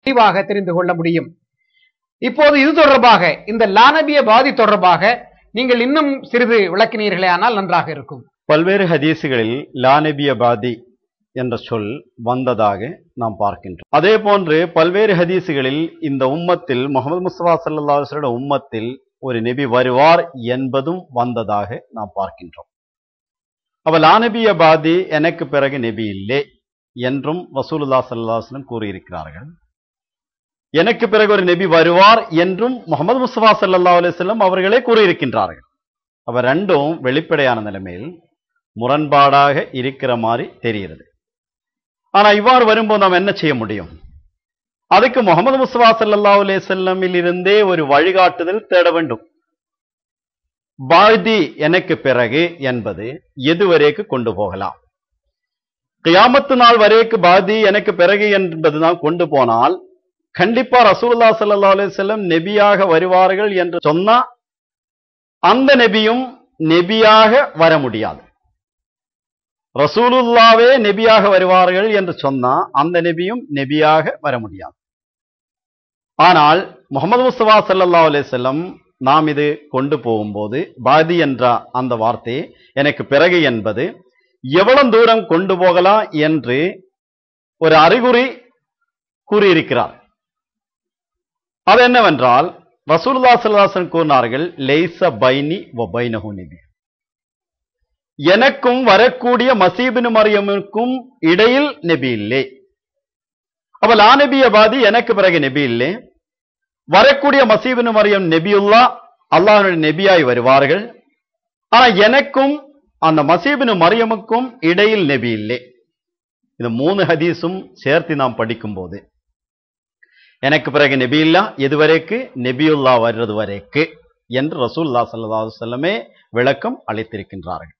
தெளிவாக தெரிந்து கொள்ள முடியும். இப்போது இது தொடர்பாக, இந்த லானபிய பாதி தொடர்பாக நீங்கள் இன்னும் சிறிது விளக்கினீர்களே ஆனால் நன்றாக இருக்கும். பல்வேறு ஹதீசுகளில் லானபிய பாதி என்ற சொல் வந்ததாக நாம் பார்க்கின்றோம். அதே போன்று பல்வேறு ஹதீசுகளில் இந்த உம்மத்தில் முஹம்மது முஸ்தபா ஸல்லல்லாஹு அலைஹி வஸல்லம் உம்மத்தில் ஒரு நபி வருவார் என்பதும் வந்ததாக நாம் பார்க்கின்றோம். அப்ப லானபிய பாதி எனக்கு பிறகு நபி இல்லை என்றும் ரசூலுல்லாஹி ஸல்லல்லாஹு அலைஹி வஸல்லம் கூறியிருக்கிறார்கள். எனக்கு பிறகு ஒரு நபி வருவார் என்றும் முஹம்மது முஸ்தபா ஸல்லல்லாஹு அலைஹி வஸல்லம் அவர்களே கூறியிருக்கின்றார்கள். அவ ரெண்டும் வெளிப்படையான நிலைமையில் முரண்பாடாக இருக்கிற மாதிரி தெரிகிறது. ஆனா இவ்வாறு வரும்போது நாம் என்ன செய்ய முடியும்? அதுக்கு முஹம்மது முஸ்தபா ஸல்லல்லாஹு அலைஹி வஸல்லமில் இருந்தே ஒரு வழிகாட்டுதல் தேட வேண்டும். பாதி எனக்கு பிறகு என்பது எதுவரைக்கு கொண்டு போகலாம்? கியாமத்து நாள் வரைக்கு பாதி எனக்கு பிறகு என்பதுதான் கொண்டு போனால் கண்டிப்பா ரசூலுல்லாஹி ஸல்லல்லாஹு அலைஹி வஸல்லம் நபியாக வருவார்கள் என்று சொன்னா அந்த நபியும் நபியாக வர முடியாது. ரசூலுல்லாவே நபியாக வருவார்கள் என்று சொன்னா அந்த நபியும் நபியாக வர முடியாது. ஆனால் முஹம்மது முஸ்தபா ஸல்லல்லாஹு அலைஹி வஸல்லம் நாம் இது கொண்டு போகும்போது பாதி என்ற அந்த வார்த்தை எனக்கு பிறகு என்பது எவ்வளவு தூரம் கொண்டு போகலாம் என்று ஒரு அறிகுறி கூறியிருக்கிறார். அது என்னவென்றால் ரசூலுல்லாஹி ஸல்லல்லாஹு அலைஹி வஸல்லம் கூறினார்கள், லைஸ பைனி வ பைனஹு நபி, எனக்கும் வரக்கூடிய மசீபின் மரியமுக்கும் இடையில் நபி இல்லை. அப்ப லா நபிய பாதி எனக்கு பிறகு நபி இல்லை. வரக்கூடிய மசீபின் மரியம் நபியுல்லா, அல்லாஹ்வுடைய நபியாய் வருவார்கள். ஆனா எனக்கும் அந்த மசீபின் மரியமுக்கும் இடையில் நபி இல்லை. இந்த மூணு ஹதீஸும் சேர்த்து நாம் படிக்கும் போது எனக்கு பிறகு நபி இல்லா எதுவரைக்கு நபியுல்லா வர்றது வரைக்கு என்று ரசூலுல்லாஹி ஸல்லல்லாஹு அலைஹி வஸல்லமே விளக்கம் அளித்திருக்கின்றார்கள்.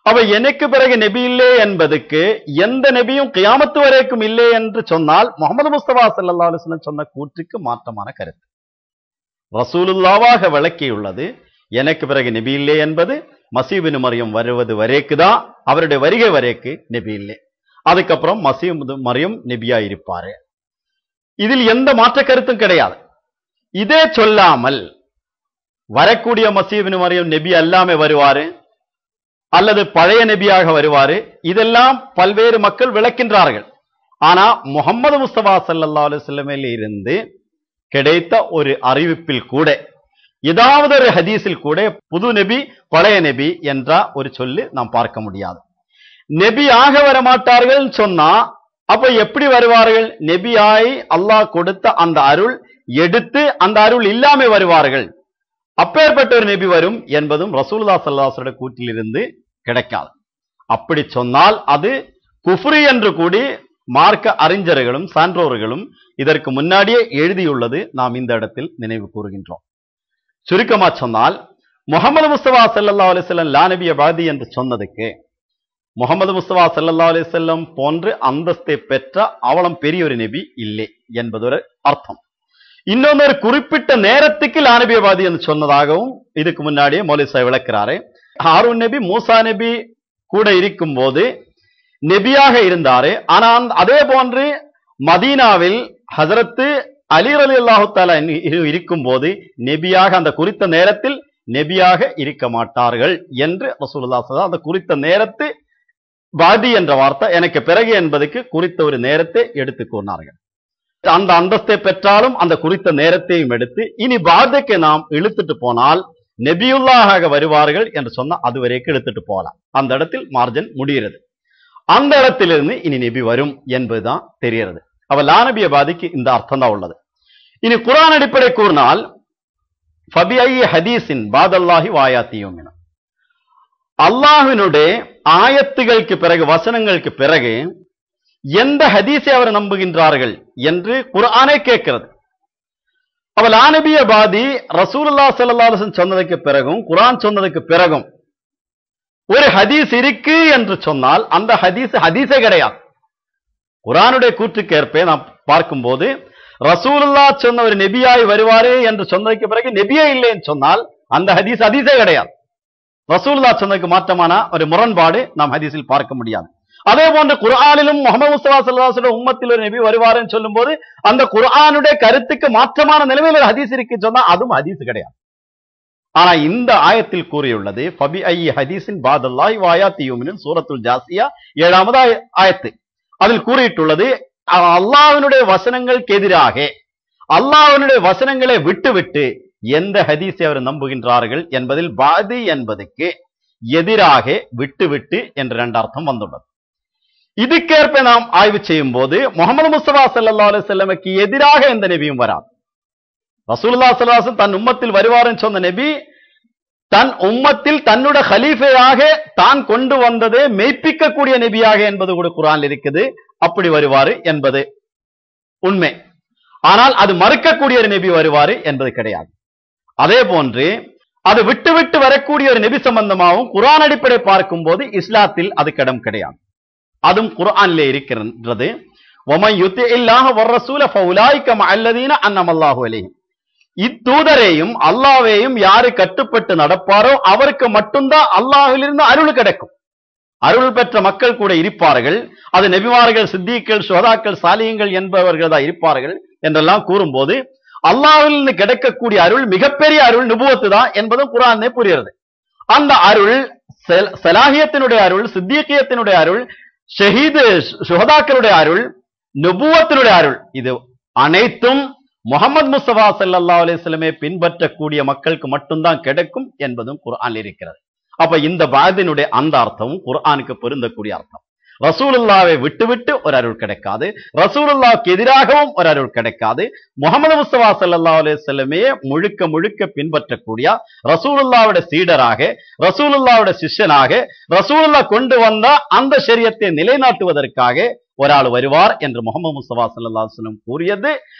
அவ எனக்கு பிறகு நபி இல்லை என்பதுக்கு எந்த நபியும் கியாமத்து வரைக்கும் இல்லை என்று சொன்னால் முஹம்மது முஸ்தபா ஸல்லல்லாஹு அலைஹி வஸல்லம் சொன்ன கூற்றுக்கு மாற்றமான கருத்து. ரசூலுல்லாவாக விளக்கியுள்ளது எனக்கு பிறகு நபி இல்லை என்பது மசீபின் மரியம் வருவது வரைக்குதான், அவருடைய வருகை வரைக்கு நபி இல்லை. அதுக்கப்புறம் மசீபு மரியம் நபியா இருப்பாரு. இதில் எந்த மாற்ற கருத்தும் கிடையாது. இதே சொல்லாமல் வரக்கூடிய மசீபின் மரியம் நபி அல்லாமே வருவாரு அல்லது பழைய நபியாக வருவாரு, இதெல்லாம் பல்வேறு மக்கள் விளக்கின்றார்கள். ஆனா முஹம்மது முஸ்தபா ஸல்லல்லாஹு அலைஹி வஸல்லம் இருந்து கிடைத்த ஒரு அறிவிப்பில் கூட, ஏதாவது ஒரு ஹதீஸில் கூட புது நபி பழைய நபி என்ற ஒரு சொல்லு நாம் பார்க்க முடியாது. நபியாக வரமாட்டார்கள் சொன்னா அப்ப எப்படி வருவார்கள்? நபியாய் அல்லாஹ் கொடுத்த அந்த அருள் எடுத்து அந்த அருள் இல்லாம வருவார்கள். அப்பேற்பட்ட ஒரு நபி வரும் என்பதும் ரசூலுல்லாஹி ஸல்லல்லாஹு அலைஹி வஸல்லம் கூற்றிலிருந்து கிடைக்காது. அப்படி சொன்னால் அது குஃப்ரி என்று கூடி மார்க்க அறிஞர்களும் சான்றோர்களும் இதற்கு முன்னாடியே எழுதியுள்ளது நாம் இந்த இடத்தில் நினைவு கூறுகின்றோம். சுருக்கமா சொன்னால் முஹம்மது முஸ்தபா ஸல்லல்லாஹு அலைஹி வஸல்லம் லா நபிய பாதி என்று சொன்னதுக்கு முஹம்மது முஸ்தபா ஸல்லல்லாஹு அலைஹி வஸல்லம் போன்று அந்தஸ்தை பெற்ற அவலம் பெரிய ஒரு நபி இல்லை என்பது ஒரு அர்த்தம். இன்னொன்று, ஒரு குறிப்பிட்ட நேரத்துக்கு லா நபிய பாதி என்று சொன்னதாகவும் இதுக்கு முன்னாடியே மௌலவி சாஹிப் விளக்கிறாரு. ஹாரூன் நபி மூசா நபி கூட இருக்கும் போது நபியாக இருந்தாரு. ஆனா அதே போன்று மதீனாவில் ஹஜரத்து அலி ரலியல்லாஹு தஆலா இருக்கும் போது நபியாக அந்த குறித்த நேரத்தில் நபியாக இருக்க மாட்டார்கள் என்று ரசூலுல்லாஹி ஸல்லல்லாஹு அலைஹி வஸல்லம் அந்த குறித்த நேரத்து பாதி என்ற வார்த்தை எனக்கு பிறகு என்பதற்கு குறித்த ஒரு நேரத்தை எடுத்து கூறினார்கள். அந்த அந்தஸ்தை பெற்றாலும் அந்த குறித்த நேரத்தையும் எடுத்து இனி பாதுக்கு நாம் இழுத்துட்டு போனால் நபியுல்லாஹாக வருவார்கள் என்று சொன்னா அது வரைக்கும் இழுத்துட்டு போகலாம். அந்த இடத்தில் மார்ஜன் முடிகிறது. அந்த இடத்திலிருந்து இனி நபி வரும் என்பதுதான் தெரிகிறது. அவ லா நபிய பாதிக்கு இந்த அர்த்தம் தான் உள்ளது. இனி குர்ஆன் அடிப்படை கூறினால் ஃபபிஐ ஹதீஸின் பாதல்லாஹி வாயாத்தியும், அல்லாஹ்வினுடைய ஆயத்துகளுக்கு பிறகு வசனங்களுக்கு பிறகு எந்த ஹதீஸை அவர் நம்புகின்றார்கள் என்று குர்ஆனே கேட்கிறது. அவள் ஆனபிய பாதி ரசூலுல்லாஹி ஸல்லல்லாஹு அலைஹி வஸல்லம் சொன்னதுக்கு பிறகும் குர்ஆன் சொன்னதுக்கு பிறகும் ஒரு ஹதீஸ் இருக்கு என்று சொன்னால் அந்த ஹதீஸே கிடையாது. குர்ஆனுடைய கூற்றுக்கேற்ப நாம் பார்க்கும்போது ரசூலுல்லாஹ் சொன்ன ஒரு நபியாய் வருவாரே என்று சொன்னதுக்கு பிறகு நபியே இல்லைன்னு சொன்னால் அந்த ஹதீஸே கிடையாது. ரசூலுல்லாஹ் சொன்னதுக்கு மாற்றமான ஒரு முரண்பாடு நாம் ஹதீஸில் பார்க்க முடியாது. அதே போன்று குர்ஆனிலும் முஹம்மது முஸ்தபா ஸல்லல்லாஹு அலைஹி வஸல்லம் உம்மத்தில் ஒரு நபி வருவார்னு சொல்லும்போது அந்த குர்ஆனுடைய கருத்துக்கு மாற்றமான நிலைமையில் ஒரு ஹதீஸ் இருக்கு சொன்னா அதுவும் ஹதீஸ் கிடையாது. ஆனா இந்த ஆயத்தில் கூறியுள்ளது ஃபபி ஐ ஹதீஸின் பாதல்லாஹி வ ஆயாத்தி யுமினூன் சூரத்துல் ஜாசியா 7வது ஆயத்து. அதில் கூறிയിട്ടുள்ளது அல்லாஹ்வினுடைய வசனங்களுக்கு எதிராக அல்லாஹ்வினுடைய வசனங்களை விட்டுவிட்டு எந்த ஹதீஸை அவர் நம்புகின்றார்கள் என்பதில் பாதி என்பதுக்கு எதிராக விட்டுவிட்டு என்ற 2 அர்த்தம் வந்துள்ளது. இதுக்கேற்ப நாம் ஆய்வு செய்யும் போது முஹம்மது முஸ்தபா ஸல்லல்லாஹு அலைஹி வஸல்லமுக்கு எதிராக எந்த நபியும் வராது. ரசூலுல்லாஹி ஸல்லல்லாஹு அலைஹி வஸல்லம் தன் உம்மத்தில் வருவார்னு சொன்ன நபி தன் உம்மத்தில் தன்னுடைய கலீஃபையாக தான் கொண்டு வந்ததே மெய்ப்பிக்கக்கூடிய நபியாக என்பது கூட குர்ஆனில் இருக்குது. அப்படி வருவாரு என்பது உண்மை. ஆனால் அது மறுக்கக்கூடிய ஒரு நபி வருவாரு என்பது கிடையாது. அதே போன்று அது விட்டு விட்டு வரக்கூடிய ஒரு நபி சம்பந்தமாகவும் குர்ஆன் அடிப்படை பார்க்கும் போது இஸ்லாத்தில் அது இடம் கிடையாது. அதுவும் குர்ஆனிலே இருக்கின்றது. வமன் யுத்திஇல்லாஹ வர்ரசூல ஃபஉலாயிக மஅல்லதீன அன்அமல்லாஹு அலைஹிம். இத்தூதரையும் அல்லாஹ்வையும் யாரு கட்டுப்பட்டு நடப்பாரோ அவருக்கு மட்டும்தான் அல்லாஹ்விலிருந்து அருள் கிடைக்கும். அருள் பெற்ற மக்கள் கூட இருப்பார்கள். அது நபிமார்கள், சித்திகள், சுஹதாக்கள், சாலிஹீன்கள் என்பவர்கள் தான் இருப்பார்கள் என்றெல்லாம் கூறும்போது அல்லாஹ்விலிருந்து கிடைக்கக்கூடிய அருள் மிகப்பெரிய அருள் நுபுவத்து தான் என்பதும் குர்ஆனே புரிகிறது. அந்த அருள் சலாஹியத்தினுடைய அருள், சித்திகியத்தினுடைய அருள், ஷஹீது சுஹதாக்களுடைய அருள், நுபுவத்தினுடைய அருள், இது அனைத்தும் முஹம்மது முஸ்தபா ஸல்லல்லாஹு அலைஹி வஸல்லமே பின்பற்றக்கூடிய மக்களுக்கு மட்டும்தான் கிடைக்கும் என்பதும் குர்ஆனில் இருக்கிறது. அப்ப இந்த பாதினுடைய அந்த அர்த்தமும் குர்ஆனுக்கு பொருந்தக்கூடிய அர்த்தம். ரசூலுல்லாவை விட்டுவிட்டு ஒரு அருள் கிடைக்காது, ரசூலுல்லாவுக்கு எதிராகவும் ஒரு அருள் கிடைக்காது. முஹம்மது முஸ்தபா ஸல்லல்லாஹு அலைஹி வஸல்லமே முழுக்க முழுக்க பின்பற்றக்கூடிய ரசூலுல்லாவுடைய சீடராக, ரசூலுல்லாவுடைய சிஷ்யனாக, ரசூலுல்லா கொண்டு வந்த அந்த ஷரியத்தை நிலைநாட்டுவதற்காக ஒரு ஆள் வருவார் என்று முஹம்மது முஸ்தபா ஸல்லல்லாஹு அலைஹி வஸல்லம் கூறியது.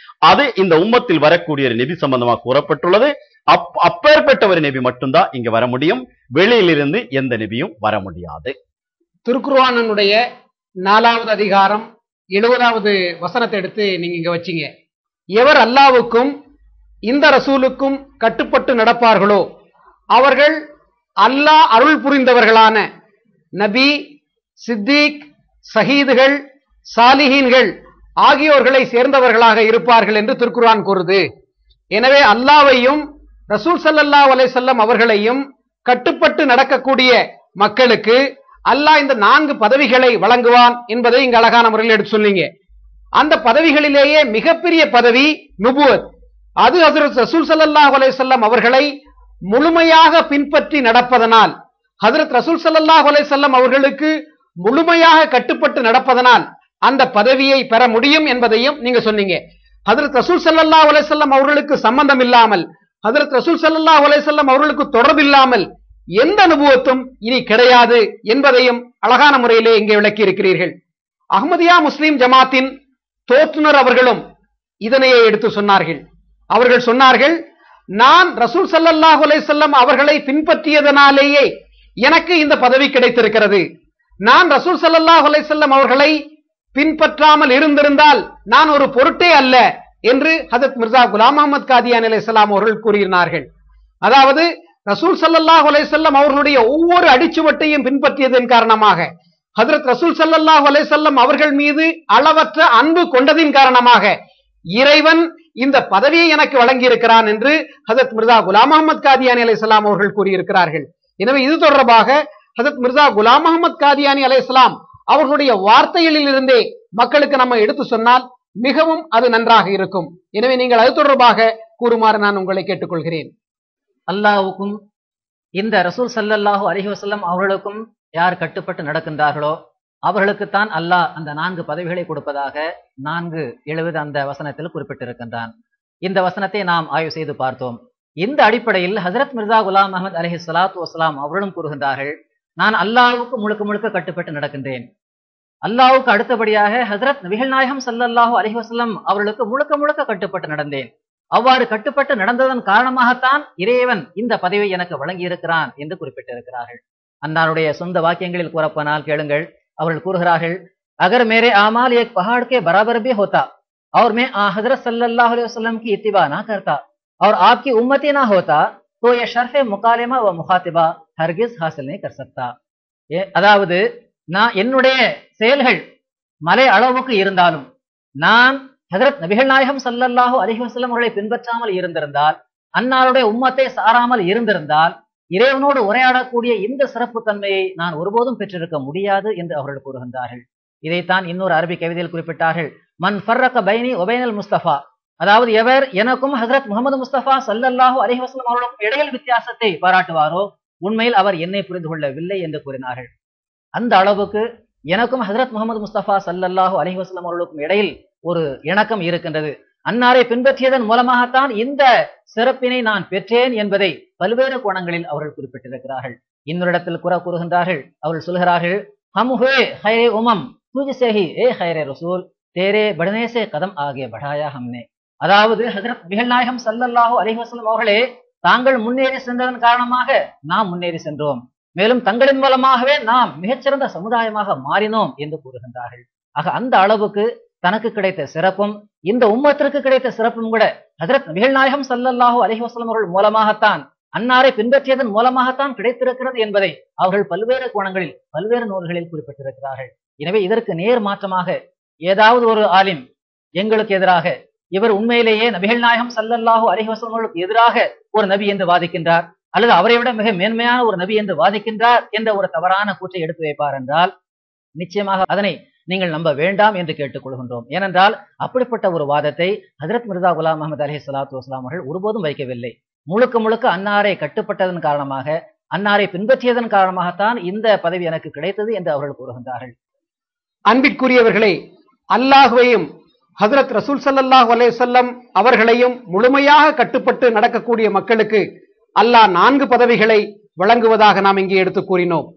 அது இந்த உம்மத்தில் வரக்கூடிய ஒரு நபி சம்பந்தமாக கூறப்பட்டுள்ளது. அப்பேற்பட்ட ஒரு நபி மட்டும்தான் இங்க வர முடியும். வெளியிலிருந்து எந்த நபியும் வர முடியாது. திருக்குர்ஆனுடைய 4வது அதிகாரம் 70வது வசனத்தை எடுத்து நீங்க இங்க வச்சீங்க. எவர் அல்லாஹ்வுக்கும் இந்த ரசூலுக்கும் கட்டுப்பட்டு நடப்பார்களோ அவர்கள் அல்லாஹ் அருள் புரிந்தவர்களான நபி, சித்திக், ஷஹீதுகள், சாலிஹீன்கள் ஆகியோர்களை சேர்ந்தவர்களாக இருப்பார்கள் என்று திருக்குர்ஆன் கூறுது. எனவே அல்லாஹ்வையும் ரசூல் ஸல்லல்லாஹு அலைஹி வஸல்லம் அவர்களையும் கட்டுப்பட்டு நடக்கக்கூடிய மக்களுக்கு அல்லாஹ் இந்த 4 பதவிகளை வழங்குவான் என்பதை இங்கு அழகான முறையில் எடுத்து சொன்னீங்க. அந்த பதவிகளிலேயே மிகப்பெரிய பதவி நுபுவத். அது ஹஜ்ரத் ரசூல் ஸல்லல்லாஹு அலைஹி வஸல்லம் அவர்களை முழுமையாக பின்பற்றி நடப்பதனால், ஹஜ்ரத் ரசூல் ஸல்லல்லாஹு அலைஹி வஸல்லம் அவர்களுக்கு முழுமையாக கட்டுப்பட்டு நடப்பதனால் அந்த பதவியை பெற முடியும் என்பதையும் நீங்க சொன்னீங்க. ஹஜ்ரத் ரசூல் ஸல்லல்லாஹு அலைஹி வஸல்லம் அவர்களுக்கு சம்பந்தம் இல்லாமல், ஹஜ்ரத் ரசூல் ஸல்லல்லாஹு அலைஹி வஸல்லம் அவர்களுக்கு தொடர்பு இல்லாமல் எந்த நுபுவத்தும் இனி கிடையாது என்பதையும் அழகான முறையிலே இங்கே விளக்கி இருக்கிறீர்கள். அஹ்மதியா முஸ்லிம் ஜமாத்தின் தோற்றுனர் அவர்களும் இதனையே எடுத்து சொன்னார்கள். அவர்கள் சொன்னார்கள், நான் ரசூல் ஸல்லல்லாஹு அலைஹி வஸல்லம் அவர்களை பின்பற்றியதனாலேயே எனக்கு இந்த பதவி கிடைத்திருக்கிறது. நான் ரசூல் ஸல்லல்லாஹு அலைஹி வஸல்லம் அவர்களை பின்பற்றாமல் இருந்திருந்தால் நான் ஒரு பொருட்டே அல்ல என்று ஹஜரத் மிர்சா குலாம் அஹ்மத் காதியானி அலைஹிஸ்ஸலாம் அவர்கள் கூறினார்கள். அதாவது ரசூல் ஸல்லல்லாஹு அலைஹி வஸல்லம் அவர்களுடைய ஒவ்வொரு அடிச்சுவட்டையும் பின்பற்றியதன் காரணமாக, ஹஜரத் ரசூல் ஸல்லல்லாஹு அலைஹி வஸல்லம் அவர்கள் மீது அளவற்ற அன்பு கொண்டதின் காரணமாக இறைவன் இந்த பதவியை எனக்கு வழங்கி இருக்கிறான் என்று ஹஜரத் மிர்சா குலாம் அஹ்மத் காதியானி அலைஹிஸ்ஸலாம் அவர்கள் கூறியிருக்கிறார்கள். எனவே இது தொடர்பாக ஹஜரத் மிர்சா குலாம் அஹ்மத் காதியானி அலைஹிஸ்ஸலாம் அவர்களுடைய வார்த்தைகளில் இருந்தே மக்களுக்கு நம்ம எடுத்து சொன்னால் மிகவும் அது நன்றாக இருக்கும். எனவே நீங்கள் அது தொடர்பாக கூறுமாறு நான் உங்களை கேட்டுக்கொள்கிறேன். அல்லாஹ்வுக்கும் இந்த ரசூல் ஸல்லல்லாஹு அலைஹி வஸல்லம் அவர்களுக்கும் யார் கட்டுப்பட்டு நடக்கின்றார்களோ அவர்களுக்குத்தான் அல்லாஹ் அந்த 4 பதவிகளை கொடுப்பதாக 4:70 அந்த வசனத்தில் குறிப்பிட்டிருக்கின்றான். இந்த வசனத்தை நாம் ஆய்வு செய்து பார்த்தோம். இந்த அடிப்படையில் ஹஜரத் மிர்சா குலாம் அஹ்மத் அலைஹி ஸலாத்து வஸலாம் அவர்களும் கூறுகின்றார்கள், நான் அல்லாஹ்வுக்கு முழுக்க முழுக்க கட்டுப்பட்டு நடக்கின்றேன். அல்லாஹ்வுக்கு அடுத்தபடியாக ஹஜரத் நபிகள் நாயகம் ஸல்லல்லாஹு அலைஹி வஸல்லம் அவர்களுக்கு முழுக்க முழுக்க கட்டுப்பட்டு நடந்தேன். அவ்வாறு கட்டுப்பட்டு நடந்ததன் காரணமாகத்தான் இறைவன் இந்த பதவியை எனக்கு வழங்கி இருக்கிறான் என்று குறிப்பிட்டிருக்கிறார்கள். அன்னாருடைய சொந்த வாக்கியங்களில் கூறப்போனால் கேளுங்கள். அவர்கள் கூறுகிறார்கள், अगर मेरे आमाल एक पहाड़ के बराबर भी होता और मैं हजरत सल्लल्लाहु अलैहि वसल्लम की इत्तिबा ना करता और आपकी उम्मती ना होता तो ये शर्फ मुकालिमा व मुखातिबा हरगिज हासिल नहीं कर सकता. அதாவது நான் என்னுடைய செயல்கள் மலை அளவுக்கு இருந்தாலும் நான் ஹஜ்ரத் நபிகள் நாயகம் ஸல்லல்லாஹு அலைஹி வஸல்லம் அவர்களை பின்பற்றாமல் இருந்திருந்தால், அன்னாருடைய உம்மத்தை சாராமல் இருந்திருந்தால், இறைவனோடு உரையாடக்கூடிய இந்த சிறப்பு தன்மையை நான் ஒருபோதும் பெற்றிருக்க முடியாது என்று அவர்கள் கூறுகின்றார்கள். இதைத்தான் இன்னொரு அரபி கவிதையில் குறிப்பிட்டார்கள். மன் ஃபர்ரக பைனி ஒபைனல் முஸ்தபா, அதாவது எவர் எனக்கும் ஹஜ்ரத் முகமது முஸ்தபா ஸல்லல்லாஹு அலைஹி வஸல்லம் அவர்களுக்கும் இடையில் வித்தியாசத்தை பாராட்டுவாரோ உண்மையில் அவர் என்னை புரிந்து கொள்ளவில்லை என்று கூறினார்கள். அந்த அளவுக்கு எனக்கும் ஹஜ்ரத் முகமது முஸ்தபா ஸல்லல்லாஹு அலைஹி வஸல்லம் அவர்களுக்கும் இடையில் ஒரு இணக்கம் இருக்கின்றது. அன்னாரை பின்பற்றியதன் மூலமாகத்தான் இந்த சிறப்பினை நான் பெற்றேன் என்பதை பல்வேறு கோணங்களில் அவர்கள் குறிப்பிட்டிருக்கிறார்கள். இன்னொரு இடத்தில் கூறுகின்றார்கள், அவர்கள் சொல்கிறார்கள், ஹம் ஹே ஹைரே உமம் துஜ்சே ஹி ஏ ஹைரே ரசூல் தேரே படனே சே கதம் ஆகே படாயா ஹம்னே. அதாவது ஹஜ்ரத் நபிகள் நாயகம் ஸல்லல்லாஹு அலைஹி வஸல்லம் அவர்களே, தாங்கள் முன்னேறி சென்றதன் காரணமாக நாம் முன்னேறி சென்றோம், மேலும் தங்களின் மூலமாகவே நாம் மிகச்சிறந்த சமுதாயமாக மாறினோம் என்று கூறுகின்றார்கள். ஆக அந்த அளவுக்கு தனக்கு கிடைத்த சிறப்பும் இந்த உம்மத்திற்கு கிடைத்த சிறப்பும் கூட ஹஜ்ரத் நபிகள் நாயகம் ஸல்லல்லாஹு அலைஹி வஸல்லம் அவர்கள் மூலமாகத்தான், அன்னாரை பின்பற்றியதன் மூலமாகத்தான் கிடைத்திருக்கிறது என்பதை அவர்கள் பல்வேறு கோணங்களில் பல்வேறு நூல்களில் குறிப்பிட்டிருக்கிறார்கள். எனவே இதற்கு நேர் மாற்றமாக ஏதாவது ஒரு ஆலிம் எங்களுக்கு எதிராக, இவர் உண்மையிலேயே நபிகள் நாயகம் ஸல்லல்லாஹு அலைஹி வஸல்லம் அவர்களுக்கு எதிராக ஒரு நபி என்று வாதிக்கின்றார், அல்லது அவரை விட மிக மேன்மையான ஒரு நபி என்று வாதிக்கின்றார் என்ற ஒரு தவறான கூற்றை எடுத்து வைப்பார் என்றால் நிச்சயமாக அதனை நீங்கள் நம்ப வேண்டாம் என்று கேட்டுக் கொள்கின்றோம். ஏனென்றால் அப்படிப்பட்ட ஒரு வாதத்தை ஹஜ்ரத் மிர்சா குலாம் அஹ்மத் அலைஹிஸ்ஸலாத்து வஸ்ஸலாம் அவர்கள் ஒருபோதும் வைக்கவில்லை. முழுக்க முழுக்க அன்னாரை கட்டுப்பட்டதன் காரணமாக, அன்னாரை பின்பற்றியதன் காரணமாகத்தான் இந்த பதவி எனக்கு கிடைத்தது என்று அவர்கள் கூறுகின்றார்கள். அன்பிற்குரியவர்களே, அல்லாஹ்வையும் ஹஜ்ரத் ரசூல் ஸல்லல்லாஹு அலைஹி வஸல்லம் அவர்களையும் முழுமையாக கட்டுப்பட்டு நடக்கக்கூடிய மக்களுக்கு அல்லாஹ் 4 பதவிகளை வழங்குவதாக நாம் இங்கே எடுத்து கூறினோம்.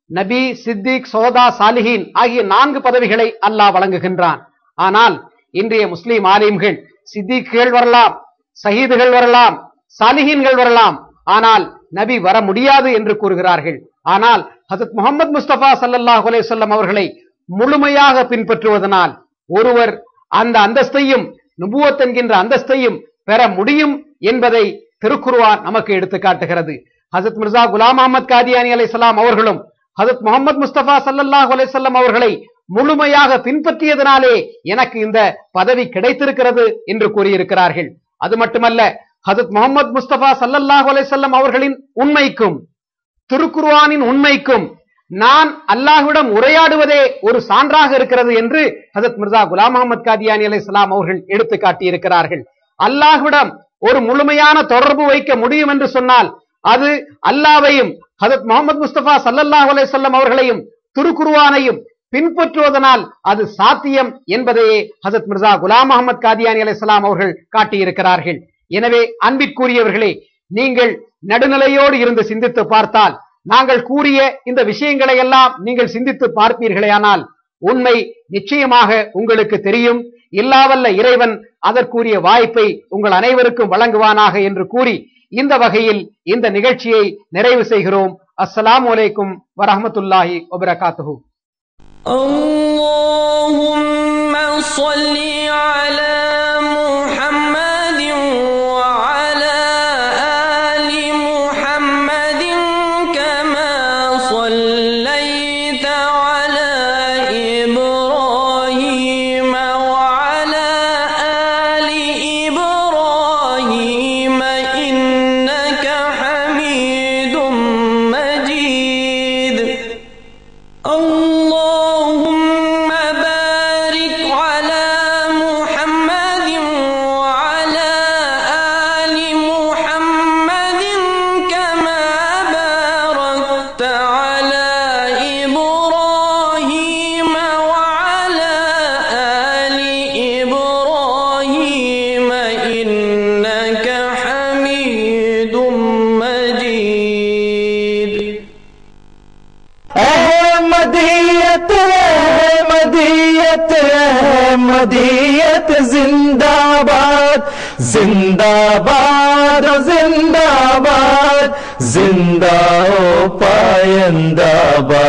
நபி, சித்திக், சோதா, சாலிஹீன் ஆகிய 4 பதவிகளை அல்லாஹ் வழங்குகின்றான். ஆனால் இன்றைய முஸ்லிம் ஆலிம்கள் சித்திக்குகள் வரலாம், ஷஹீதுகள் வரலாம், சாலிஹீன்கள் வரலாம், ஆனால் நபி வர முடியாது என்று கூறுகிறார்கள். ஆனால் ஹஜ்ரத் முஹம்மது முஸ்தபா ஸல்லல்லாஹு அலைஹி வஸல்லம் அவர்களை முழுமையாக பின்பற்றுவதனால் ஒருவர் அந்த அந்தஸ்தையும் நுபுவத் என்கின்ற அந்தஸ்தையும் பெற முடியும் என்பதை திருக்குர்ஆன் நமக்கு எடுத்து காட்டுகிறது. ஹஜ்ரத் மிர்சா குலாம் அஹ்மத் காதியானி அலைஹிஸ்ஸலாம் அவர்களும் ஹஜ்ரத் முஹம்மது முஸ்தபா ஸல்லல்லாஹு அலைஹி வஸல்லம் அவர்களை முழுமையாக பின்பற்றியதனாலே எனக்கு இந்த பதவி கிடைத்திருக்கிறது என்று கூறியிருக்கிறார்கள். அது மட்டுமல்ல, ஹஜ்ரத் முஹம்மது முஸ்தபா ஸல்லல்லாஹு அலைஹி வஸல்லம் அவர்களின் உண்மைக்கும் திருக்குர்ஆனின் உண்மைக்கும் நான் அல்லாஹ்விடம் உரையாடுவதே ஒரு சான்றாக இருக்கிறது என்று ஹஜ்ரத் மிர்சா குலாம் அஹ்மத் காதியானி அலைஹிஸ்ஸலாம் அவர்கள் எடுத்து காட்டியிருக்கிறார்கள். அல்லாஹ்விடம் ஒரு முழுமையான தொடர்பு வைக்க முடியும் என்று சொன்னால் அது அல்லாஹ்வையும் ஹஜ்ரத் முஹம்மது முஸ்தபா ஸல்லல்லாஹு அலைஹி வஸல்லம் அவர்களையும் திருக்குர்ஆனையும் பின்பற்றுவதனால் அது சாத்தியம் என்பதையே ஹஜ்ரத் மிர்சா குலாம் அஹ்மத் காதியானி அலைஹிஸ்ஸலாம் அவர்கள் காட்டியிருக்கிறார்கள். எனவே அன்பிற்குரியவர்களே, நீங்கள் நடுநிலையோடு இருந்து சிந்தித்து பார்த்தால், நாங்கள் கூறிய இந்த விஷயங்களை எல்லாம் நீங்கள் சிந்தித்து பார்ப்பீர்களேயானால் உண்மை நிச்சயமாக உங்களுக்கு தெரியும். இல்லாவல்ல இறைவன் அதற்குரிய வாய்ப்பை உங்கள் அனைவருக்கும் வழங்குவானாக என்று கூறி இந்த வகையில் இந்த நிகழ்ச்சியை நிறைவு செய்கிறோம். அஸ்ஸலாமு அலைக்கும் வரஹ்மத்துல்லாஹி வபரகாத்துஹு. اللهم صل على محمد وعلى آل محمد كما صليت على إبراهيم وعلى آل إبراهيم إنك حميد مجيد. اللهم بارك على محمد وعلى آل محمد كما باركت على إبراهيم وعلى آل إبراهيم إنك حميد مجيد. अहमदियत अहमदियत अहमदियत जिंदाबाद जिंदाबाद जिंदाबाद जिंदा ओ पायंदाबाद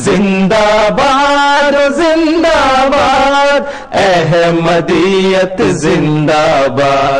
जिंदाबाद जिंदाबाद अहमदियत जिंदाबाद.